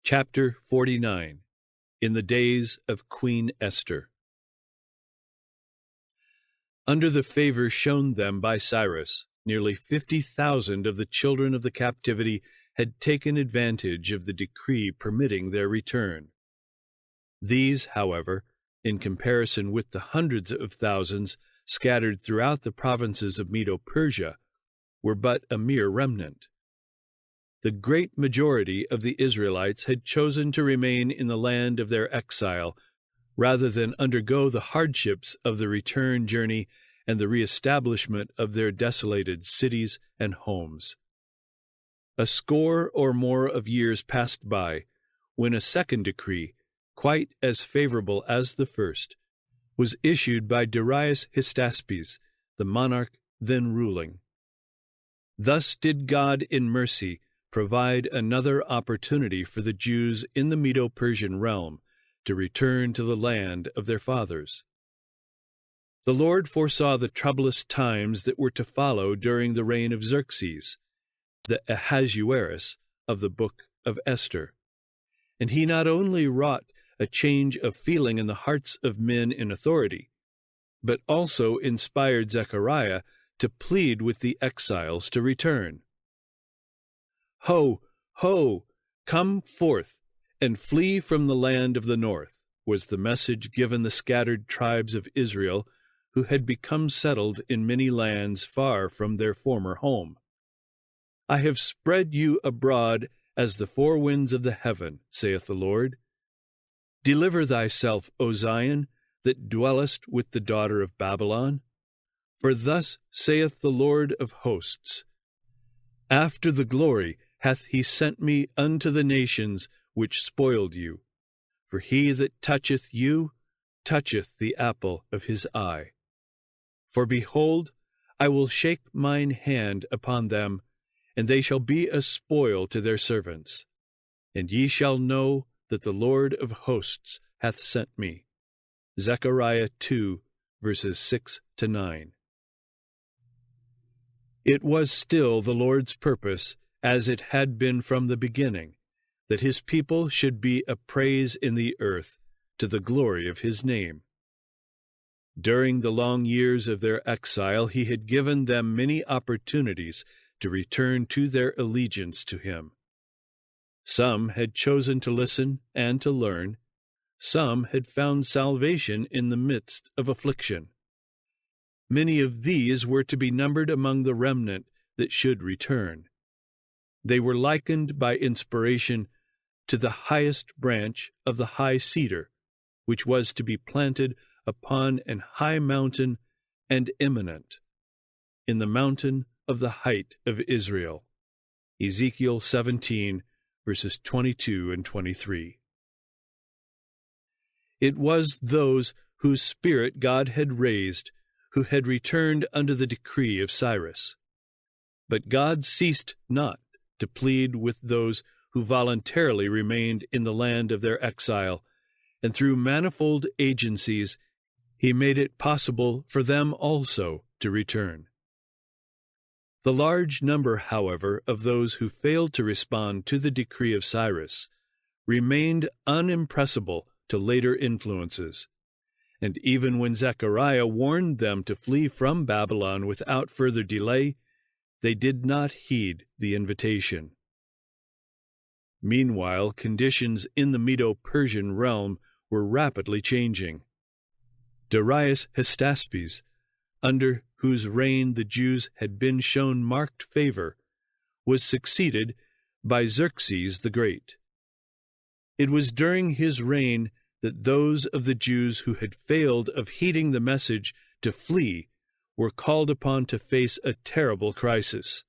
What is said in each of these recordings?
Chapter 49. In the Days of Queen Esther. Under the favor shown them by Cyrus, nearly 50,000 of the children of the captivity had taken advantage of the decree permitting their return. These, however, in comparison with the hundreds of thousands scattered throughout the provinces of Medo-Persia, were but a mere remnant. The great majority of the Israelites had chosen to remain in the land of their exile rather than undergo the hardships of the return journey and the reestablishment of their desolated cities and homes. A score or more of years passed by when a second decree, quite as favorable as the first, was issued by Darius Hystaspes, the monarch then ruling. Thus did God in mercy provide another opportunity for the Jews in the Medo-Persian realm to return to the land of their fathers. The Lord foresaw the troublous times that were to follow during the reign of Xerxes, the Ahasuerus of the book of Esther, and he not only wrought a change of feeling in the hearts of men in authority, but also inspired Zechariah to plead with the exiles to return. "Ho, ho, come forth, and flee from the land of the north," was the message given the scattered tribes of Israel who had become settled in many lands far from their former home. "I have spread you abroad as the four winds of the heaven, saith the Lord. Deliver thyself, O Zion, that dwellest with the daughter of Babylon. For thus saith the Lord of hosts, After the glory hath he sent me unto the nations which spoiled you. For he that toucheth you toucheth the apple of his eye. For behold, I will shake mine hand upon them, and they shall be a spoil to their servants. And ye shall know that the Lord of hosts hath sent me." Zechariah 2, verses 6 to 9. It was still the Lord's purpose, as it had been from the beginning, that his people should be a praise in the earth to the glory of his name. During the long years of their exile, he had given them many opportunities to return to their allegiance to him. Some had chosen to listen and to learn. Some had found salvation in the midst of affliction. Many of these were to be numbered among the remnant that should return. They were likened by inspiration to the highest branch of the high cedar, which was to be planted upon an high mountain and eminent, in the mountain of the height of Israel. Ezekiel 17, verses 22 and 23. It was those whose spirit God had raised, who had returned under the decree of Cyrus. But God ceased not to plead with those who voluntarily remained in the land of their exile, and through manifold agencies he made it possible for them also to return. The large number, however, of those who failed to respond to the decree of Cyrus remained unimpressible to later influences, and even when Zechariah warned them to flee from Babylon without further delay, they did not heed the invitation. Meanwhile, conditions in the Medo-Persian realm were rapidly changing. Darius Hystaspes, under whose reign the Jews had been shown marked favor, was succeeded by Xerxes the Great. It was during his reign that those of the Jews who had failed of heeding the message to flee were called upon to face a terrible crisis.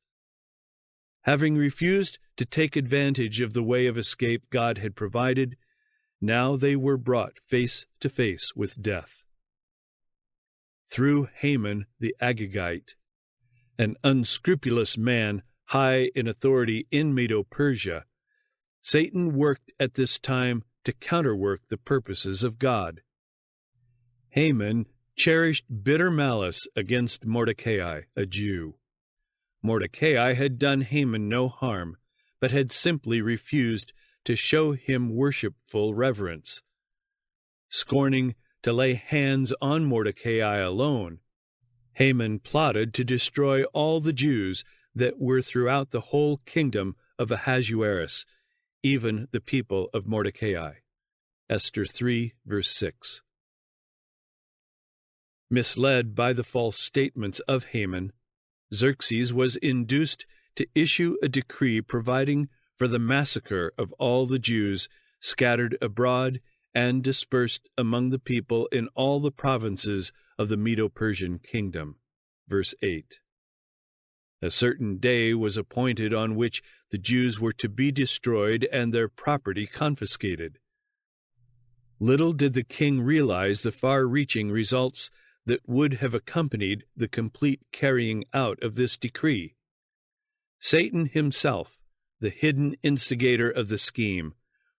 Having refused to take advantage of the way of escape God had provided, now they were brought face to face with death. Through Haman the Agagite, an unscrupulous man high in authority in Medo-Persia, Satan worked at this time to counterwork the purposes of God. Haman cherished bitter malice against Mordecai, a Jew. Mordecai had done Haman no harm, but had simply refused to show him worshipful reverence. Scorning to lay hands on Mordecai alone, Haman plotted to destroy all the Jews that were throughout the whole kingdom of Ahasuerus, even the people of Mordecai. Esther 3, verse 6. Misled by the false statements of Haman, Xerxes was induced to issue a decree providing for the massacre of all the Jews scattered abroad and dispersed among the people in all the provinces of the Medo-Persian kingdom. Verse 8. A certain day was appointed on which the Jews were to be destroyed and their property confiscated. Little did the king realize the far-reaching results that would have accompanied the complete carrying out of this decree. Satan himself, the hidden instigator of the scheme,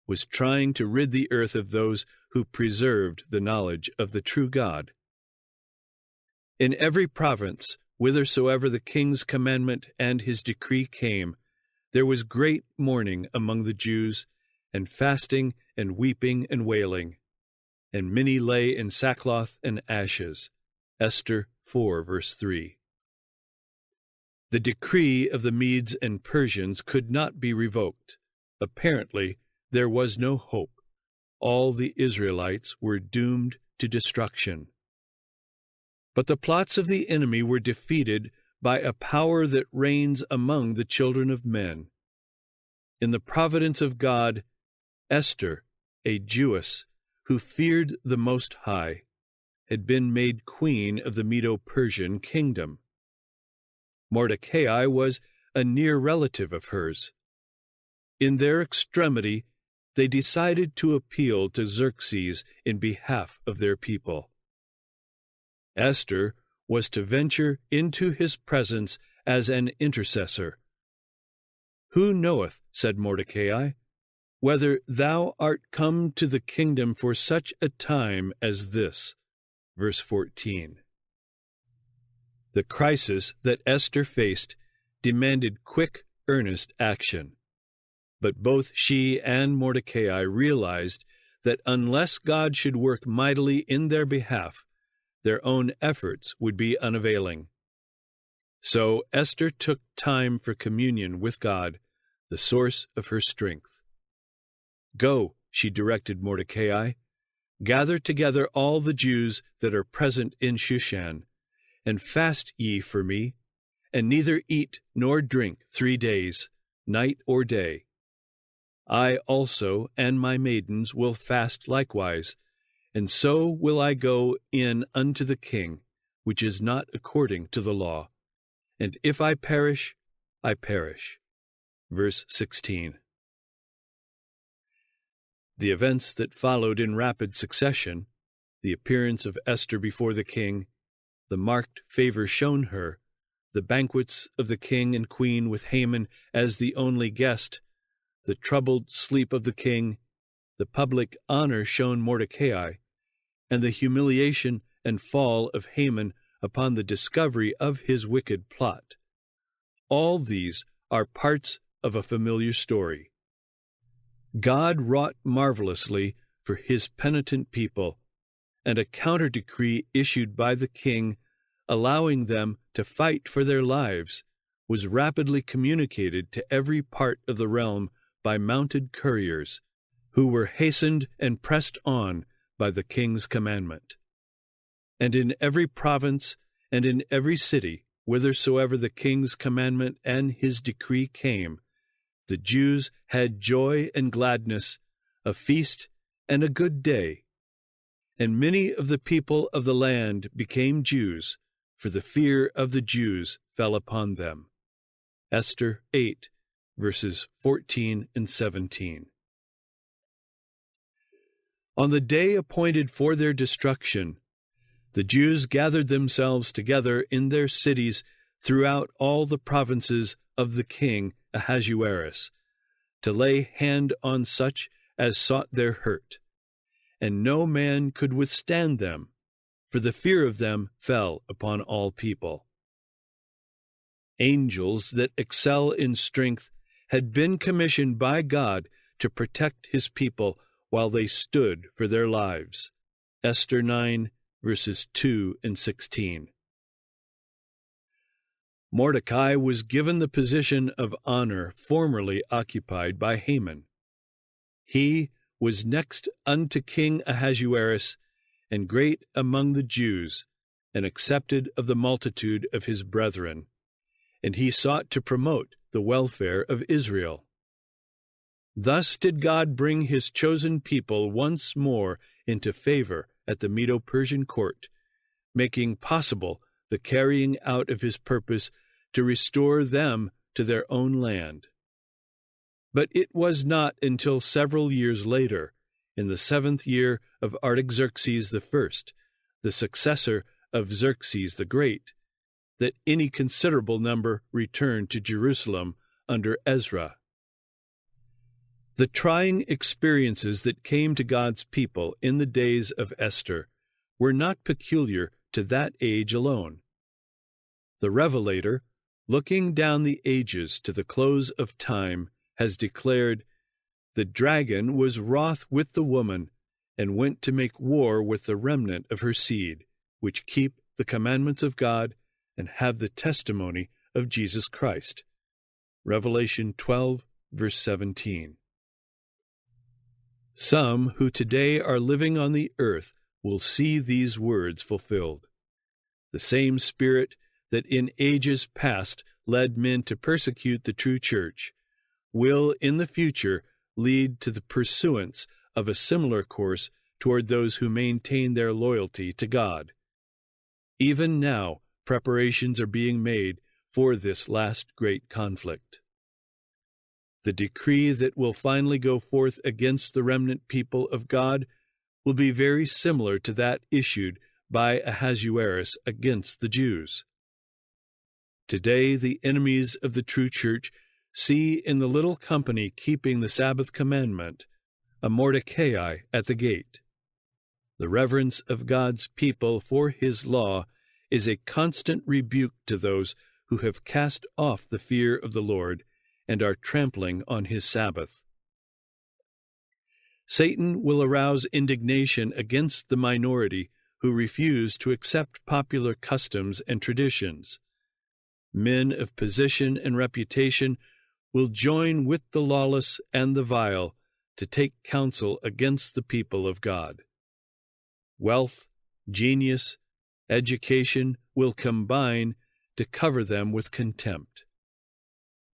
was trying to rid the earth of those who preserved the knowledge of the true God. In every province, whithersoever the king's commandment and his decree came, there was great mourning among the Jews, and fasting and weeping and wailing, and many lay in sackcloth and ashes. Esther 4, verse 3. The decree of the Medes and Persians could not be revoked. Apparently, there was no hope. All the Israelites were doomed to destruction. But the plots of the enemy were defeated by a power that reigns among the children of men. In the providence of God, Esther, a Jewess who feared the Most High, had been made queen of the Medo-Persian kingdom. Mordecai was a near relative of hers. In their extremity, they decided to appeal to Xerxes in behalf of their people. Esther was to venture into his presence as an intercessor. "Who knoweth," said Mordecai, "whether thou art come to the kingdom for such a time as this?" Verse 14. The crisis that Esther faced demanded quick, earnest action. But both she and Mordecai realized that unless God should work mightily in their behalf, their own efforts would be unavailing. So Esther took time for communion with God, the source of her strength. "Go," she directed Mordecai, "gather together all the Jews that are present in Shushan, and fast ye for me, and neither eat nor drink 3 days, night or day. I also and my maidens will fast likewise, and so will I go in unto the king, which is not according to the law. And if I perish, I perish." Verse 16. The events that followed in rapid succession, the appearance of Esther before the king, the marked favor shown her, the banquets of the king and queen with Haman as the only guest, the troubled sleep of the king, the public honor shown Mordecai, and the humiliation and fall of Haman upon the discovery of his wicked plot. All these are parts of a familiar story. God wrought marvelously for his penitent people, and a counter-decree issued by the king allowing them to fight for their lives was rapidly communicated to every part of the realm by mounted couriers, who were hastened and pressed on by the king's commandment. And in every province and in every city, whithersoever the king's commandment and his decree came, the Jews had joy and gladness, a feast and a good day. And many of the people of the land became Jews, for the fear of the Jews fell upon them. Esther 8, verses 14 and 17. On the day appointed for their destruction, the Jews gathered themselves together in their cities throughout all the provinces of the king Ahasuerus, to lay hand on such as sought their hurt. And no man could withstand them, for the fear of them fell upon all people. Angels that excel in strength had been commissioned by God to protect his people while they stood for their lives. Esther 9, verses 2 and 16. Mordecai was given the position of honor formerly occupied by Haman. He was next unto King Ahasuerus, and great among the Jews, and accepted of the multitude of his brethren, and he sought to promote the welfare of Israel. Thus did God bring his chosen people once more into favor at the Medo-Persian court, making possible the carrying out of his purpose to restore them to their own land. But it was not until several years later, in the 7th year of Artaxerxes I, the successor of Xerxes the Great, that any considerable number returned to Jerusalem under Ezra. The trying experiences that came to God's people in the days of Esther were not peculiar to that age alone. The Revelator, looking down the ages to the close of time, has declared, "The dragon was wroth with the woman, and went to make war with the remnant of her seed, which keep the commandments of God and have the testimony of Jesus Christ." Revelation 12, verse 17. Some who today are living on the earth will see these words fulfilled. The same spirit that in ages past led men to persecute the true church will in the future lead to the pursuance of a similar course toward those who maintain their loyalty to God. Even now, preparations are being made for this last great conflict. The decree that will finally go forth against the remnant people of God will be very similar to that issued by Ahasuerus against the Jews. Today, the enemies of the true church see in the little company keeping the Sabbath commandment a Mordecai at the gate. The reverence of God's people for his law is a constant rebuke to those who have cast off the fear of the Lord and are trampling on his Sabbath. Satan will arouse indignation against the minority who refuse to accept popular customs and traditions. Men of position and reputation will join with the lawless and the vile to take counsel against the people of God. Wealth, genius, education will combine to cover them with contempt.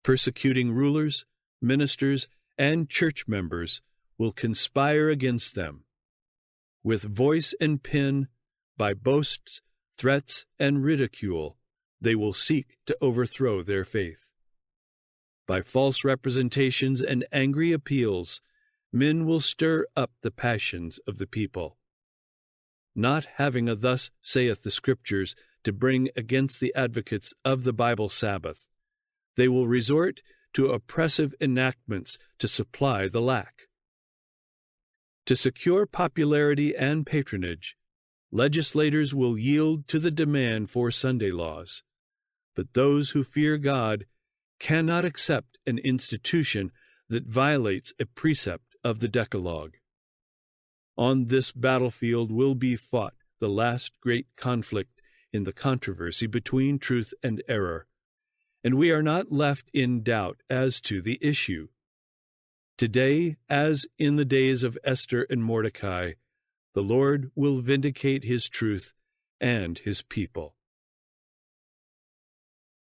Persecuting rulers, ministers, and church members will conspire against them. With voice and pen, by boasts, threats, and ridicule, they will seek to overthrow their faith. By false representations and angry appeals, men will stir up the passions of the people. Not having a "thus saith the Scriptures" to bring against the advocates of the Bible Sabbath, they will resort to oppressive enactments to supply the lack. To secure popularity and patronage, legislators will yield to the demand for Sunday laws, but those who fear God cannot accept an institution that violates a precept of the Decalogue. On this battlefield will be fought the last great conflict in the controversy between truth and error, and we are not left in doubt as to the issue. Today, as in the days of Esther and Mordecai, the Lord will vindicate his truth and his people.